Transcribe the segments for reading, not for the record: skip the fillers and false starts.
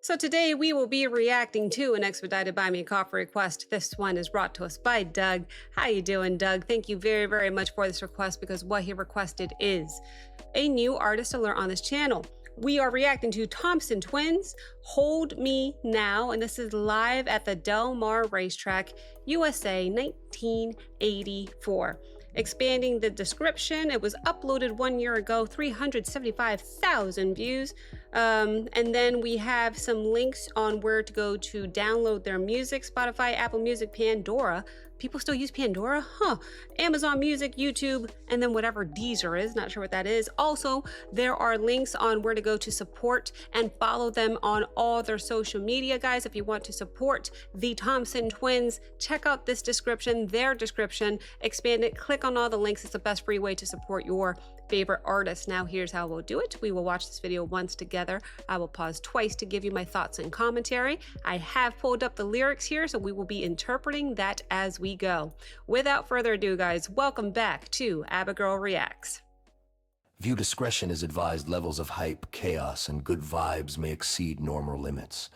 So today we will be reacting to an expedited Buy Me a Coffee request. This one is brought to us by Doug. How you doing, Doug? Thank you very, very much for this request because what he requested is a new artist alert on this channel. We are reacting to Thompson Twins, Hold Me Now, and this is live at the Del Mar Racetrack, USA, 1984. Expanding the description, it was uploaded 1 year ago, 375,000 views. And then we have some links on where to go to download their music: Spotify, Apple Music, Pandora. People still use Pandora? Huh. Amazon Music, YouTube, and then whatever Deezer is. Not sure what that is. Also, there are links on where to go to support and follow them on all their social media, guys. If you want to support the Thompson Twins, check out this description, their description, expand it, click on all the links. It's the best free way to support your favorite artist. Now, here's how we'll do it. We will watch this video once together. I will pause twice to give you my thoughts and commentary. I have pulled up the lyrics here, so we will be interpreting that as we go. Without further ado, guys, welcome back to Abigail Reacts. View discretion is advised. Levels of hype, chaos, and good vibes may exceed normal limits.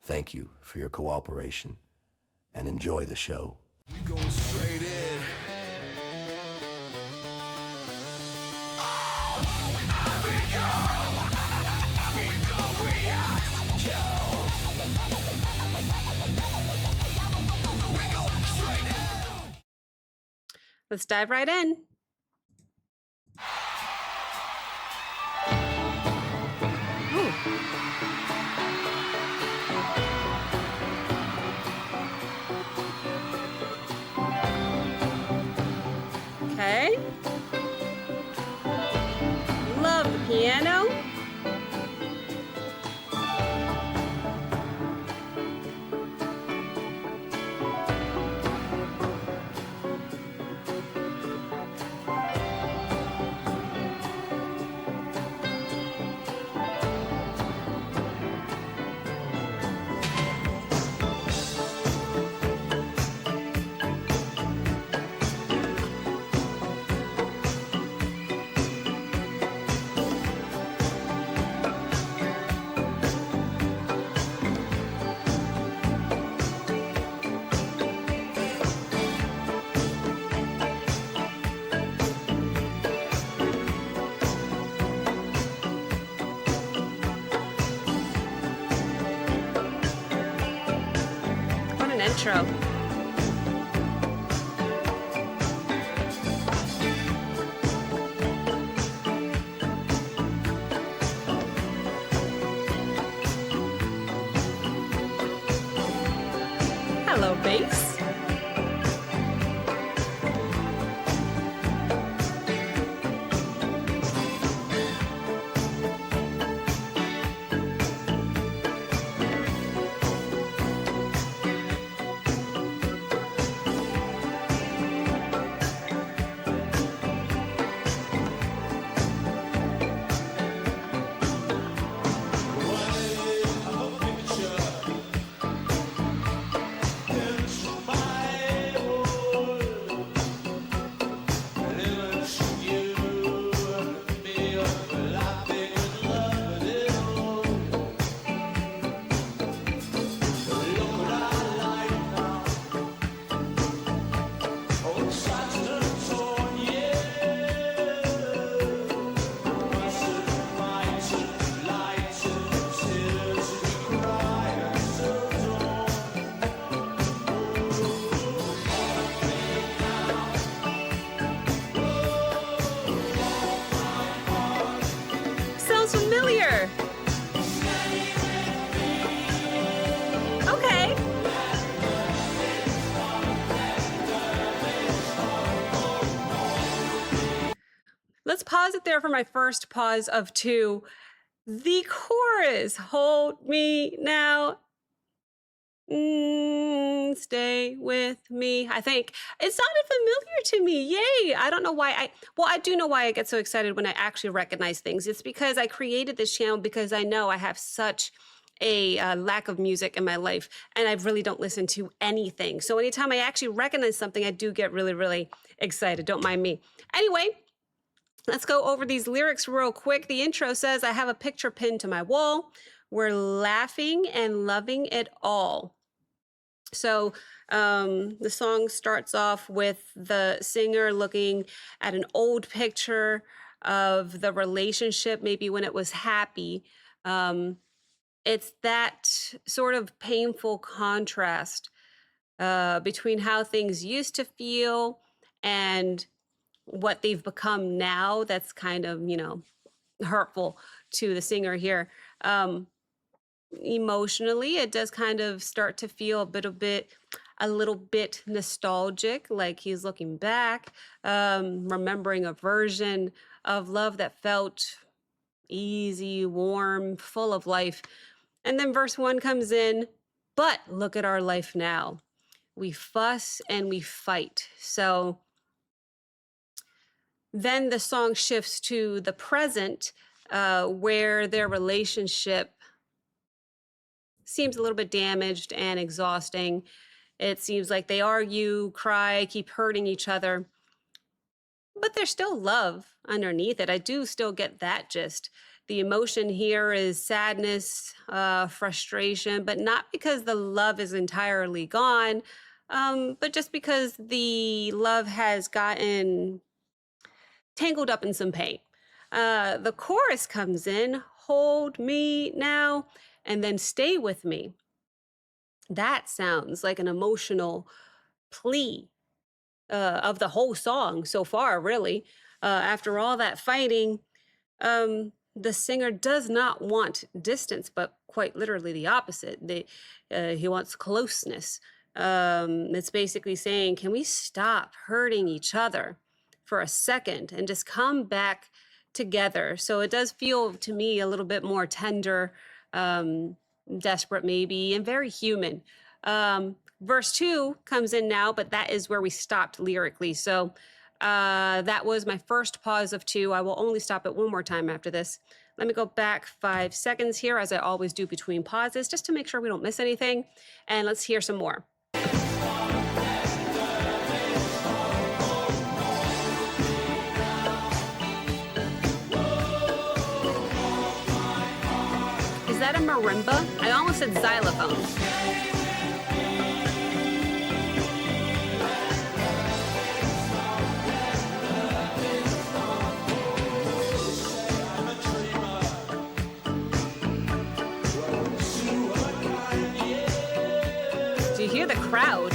Thank you for your cooperation, and enjoy the show. We going straight in. Let's dive right in. Ooh. Okay. Love the piano. Intro. Hello, bass. Familiar. Okay. Let's pause it there for my first pause of two. The chorus, hold me now. Stay with me. I think it sounded familiar to me. Yay. I don't know why I do know why I get so excited when I actually recognize things. It's because I created this channel because I know I have such a lack of music in my life and I really don't listen to anything. So anytime I actually recognize something, I do get really, really excited. Don't mind me. Anyway, let's go over these lyrics real quick. The intro says, I have a picture pinned to my wall. We're laughing and loving it all. So the song starts off with the singer looking at an old picture of the relationship, maybe when it was happy. Um, it's that sort of painful contrast between how things used to feel and what they've become now. That's kind of, hurtful to the singer here. Um, Emotionally, it does kind of start to feel a little bit nostalgic, like he's looking back, remembering a version of love that felt easy, warm, full of life. And then verse 1 comes in, but look at our life now. We fuss and we fight. So then the song shifts to the present, where their relationship seems a little bit damaged and exhausting. It seems like they argue, cry, keep hurting each other, but there's still love underneath it. I do still get that gist. The emotion here is sadness, frustration, but not because the love is entirely gone, but just because the love has gotten tangled up in some pain. The chorus comes in, hold me now, and then stay with me. That sounds like an emotional plea of the whole song so far, really. After all that fighting, the singer does not want distance, but quite literally the opposite. He wants closeness. It's basically saying, can we stop hurting each other for a second and just come back together? So it does feel to me a little bit more tender, desperate maybe, and very human. Verse 2 comes in now, but that is where we stopped lyrically. So that was my first pause of 2. I will only stop it one more time after this. Let me go back 5 seconds here, as I always do between pauses, just to make sure we don't miss anything. And let's hear some more. Is that a marimba? I almost said xylophone. Do you hear the crowd?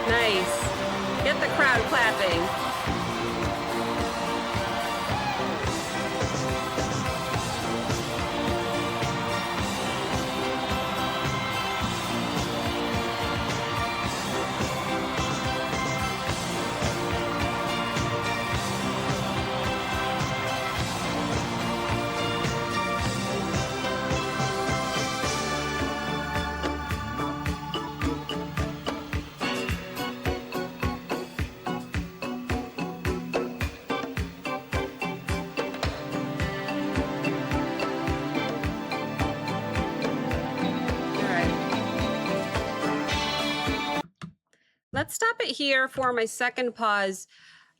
Nice. Get the crowd clapping. Let's stop it here for my second pause.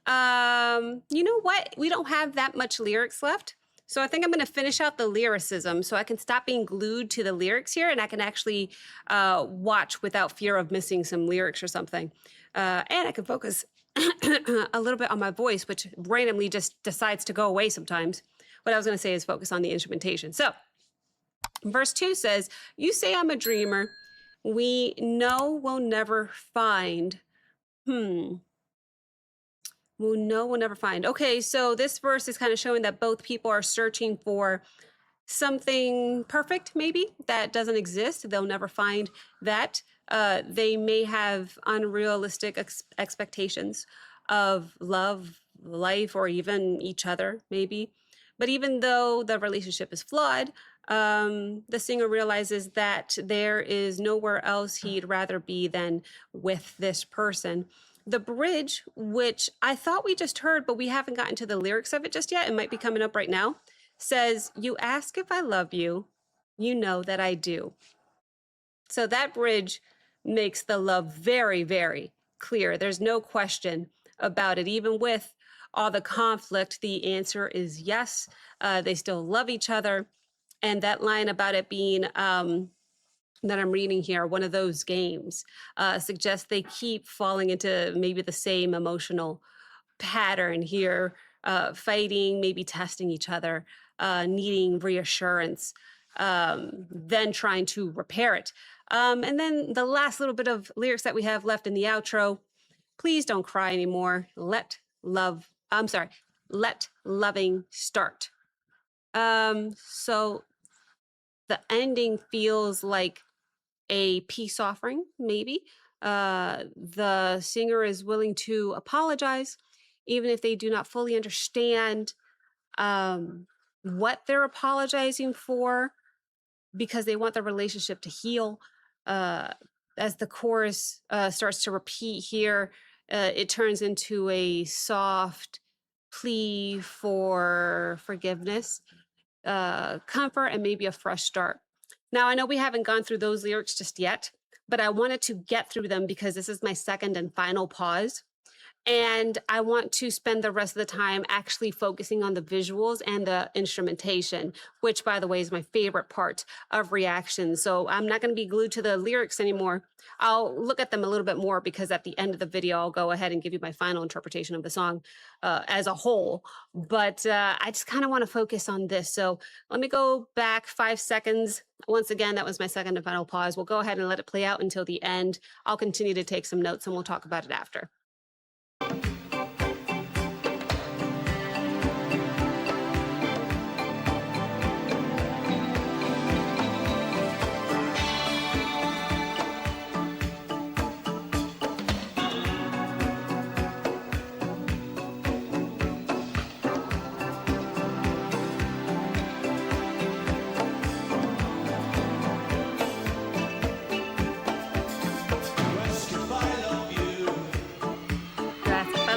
You know what? We don't have that much lyrics left. So I think I'm going to finish out the lyricism so I can stop being glued to the lyrics here and I can actually watch without fear of missing some lyrics or something. And I can focus a little bit on my voice, which randomly just decides to go away sometimes. What I was going to say is focus on the instrumentation. So verse 2 says, "You say I'm a dreamer. We know we'll never find." We'll know we'll never find. Okay, so this verse is kind of showing that both people are searching for something perfect, maybe, that doesn't exist. They'll never find that. They may have unrealistic expectations of love, life, or even each other, maybe. But even though the relationship is flawed, the singer realizes that there is nowhere else he'd rather be than with this person. The bridge, which I thought we just heard, but we haven't gotten to the lyrics of it just yet, it might be coming up right now, says, "You ask if I love you, you know that I do." So that bridge makes the love very, very clear. There's no question about it. Even with all the conflict, the answer is yes. They still love each other. And that line about it being that I'm reading here, one of those games, suggests they keep falling into maybe the same emotional pattern here, fighting, maybe testing each other, needing reassurance, then trying to repair it. And then the last little bit of lyrics that we have left in the outro: "Please don't cry anymore. Let loving start." So the ending feels like a peace offering, maybe. The singer is willing to apologize, even if they do not fully understand what they're apologizing for, because they want the relationship to heal. As the chorus starts to repeat here, it turns into a soft plea for forgiveness, comfort, and maybe a fresh start. Now, I know we haven't gone through those lyrics just yet, but I wanted to get through them because this is my second and final pause. And I want to spend the rest of the time actually focusing on the visuals and the instrumentation, which, by the way, is my favorite part of reaction. So I'm not going to be glued to the lyrics anymore. I'll look at them a little bit more because at the end of the video, I'll go ahead and give you my final interpretation of the song as a whole. But I just kind of want to focus on this. So let me go back 5 seconds. Once again, that was my second and final pause. We'll go ahead and let it play out until the end. I'll continue to take some notes and we'll talk about it after.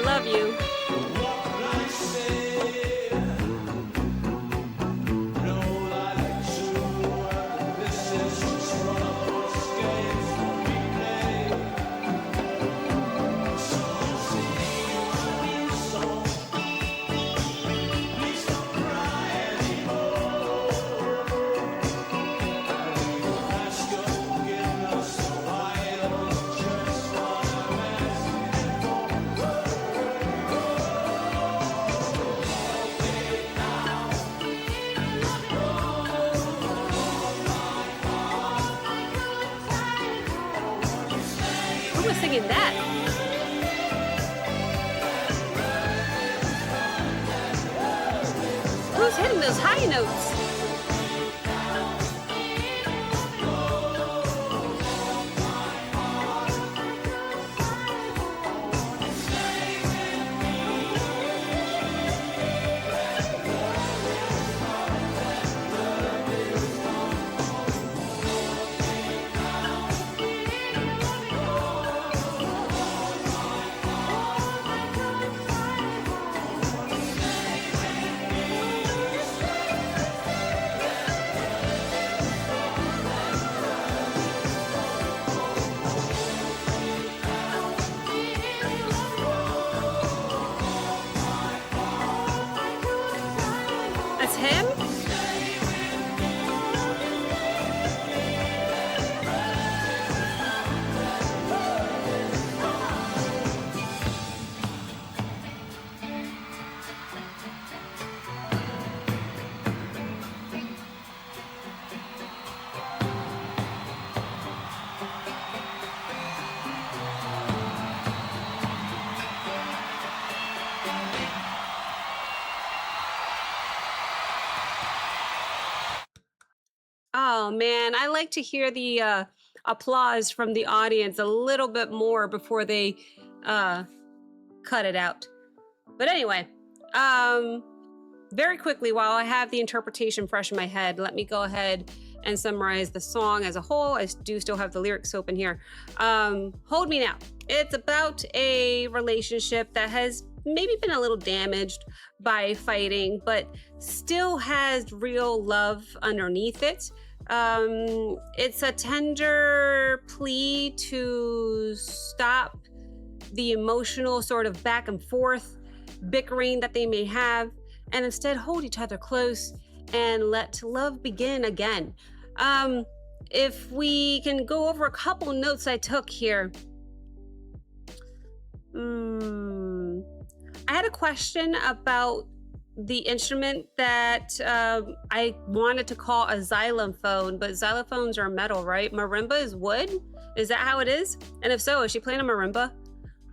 Love you. Who was singing that? Who's hitting those high notes? Oh man, I like to hear the applause from the audience a little bit more before they uh, cut it out. But anyway, um, very quickly, while I have the interpretation fresh in my head, let me go ahead and summarize the song as a whole. I do still have the lyrics open here. Hold Me Now. It's about a relationship that has maybe been a little damaged by fighting, but still has real love underneath it. It's a tender plea to stop the emotional sort of back and forth bickering that they may have, and instead hold each other close and let love begin again. If we can go over a couple notes I took here. I had a question about the instrument that I wanted to call a xylophone, but xylophones are metal, right? Marimba is wood? Is that how it is? And if so, is she playing a marimba?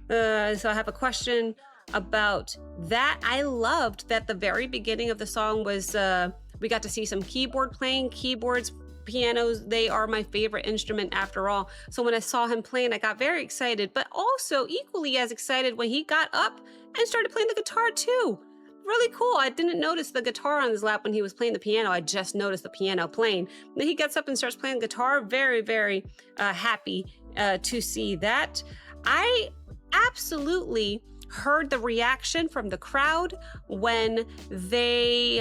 So I have a question about that. I loved that the very beginning of the song was we got to see some keyboard playing. Keyboards, pianos, they are my favorite instrument after all. So when I saw him playing, I got very excited, but also equally as excited when he got up and started playing the guitar too. Really cool. I didn't notice the guitar on his lap when he was playing the piano. I just noticed the piano playing. Then he gets up and starts playing guitar. Very, very happy to see that. I absolutely heard the reaction from the crowd when they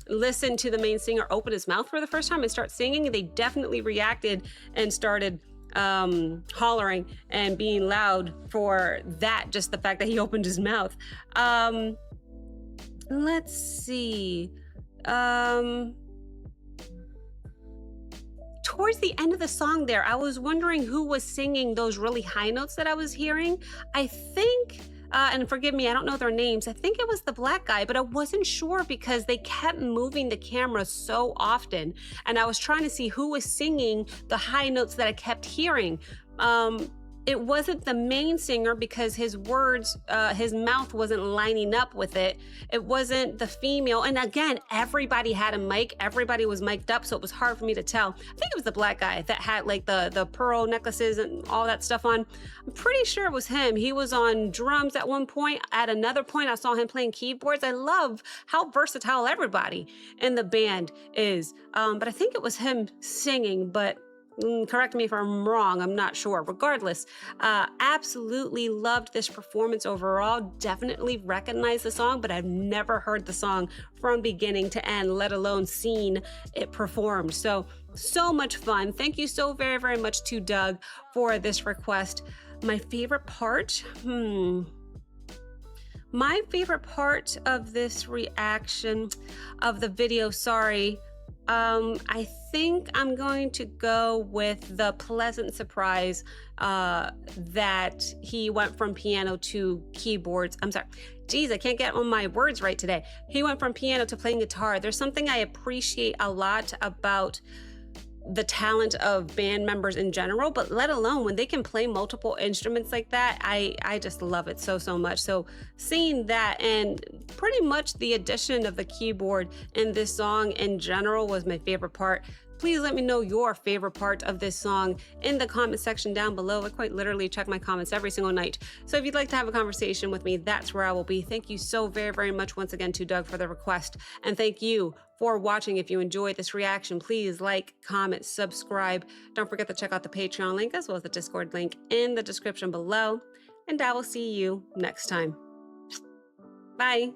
listened to the main singer open his mouth for the first time and start singing. They definitely reacted and started hollering and being loud for that, just the fact that he opened his mouth. Let's see. Towards the end of the song there, I was wondering who was singing those really high notes that I was hearing. I think, and forgive me, I don't know their names. I think it was the black guy, but I wasn't sure because they kept moving the camera so often. And I was trying to see who was singing the high notes that I kept hearing. It wasn't the main singer because his words, his mouth wasn't lining up with it. It wasn't the female. And again, everybody had a mic. Everybody was mic'd up, so it was hard for me to tell. I think it was the black guy that had like the pearl necklaces and all that stuff on. I'm pretty sure it was him. He was on drums at one point. At another point, I saw him playing keyboards. I love how versatile everybody in the band is. But I think it was him singing, but correct me if I'm wrong, I'm not sure. Regardless, absolutely loved this performance overall. Definitely recognize the song, but I've never heard the song from beginning to end, let alone seen it performed. So much fun. Thank you so very, very much to Doug for this request. My favorite part? My favorite part of this reaction of the video, I think I'm going to go with the pleasant surprise that he went from piano to keyboards. I'm sorry. Geez, I can't get all my words right today. He went from piano to playing guitar. There's something I appreciate a lot about the talent of band members in general, but let alone when they can play multiple instruments like that, I just love it so much. So seeing that and pretty much the addition of the keyboard in this song in general was my favorite part. Please let me know your favorite part of this song in the comment section down below. I quite literally check my comments every single night. So if you'd like to have a conversation with me, that's where I will be. Thank you so very, very much once again to Doug for the request. And thank you for watching. If you enjoyed this reaction, please like, comment, subscribe. Don't forget to check out the Patreon link as well as the Discord link in the description below. And I will see you next time. Bye.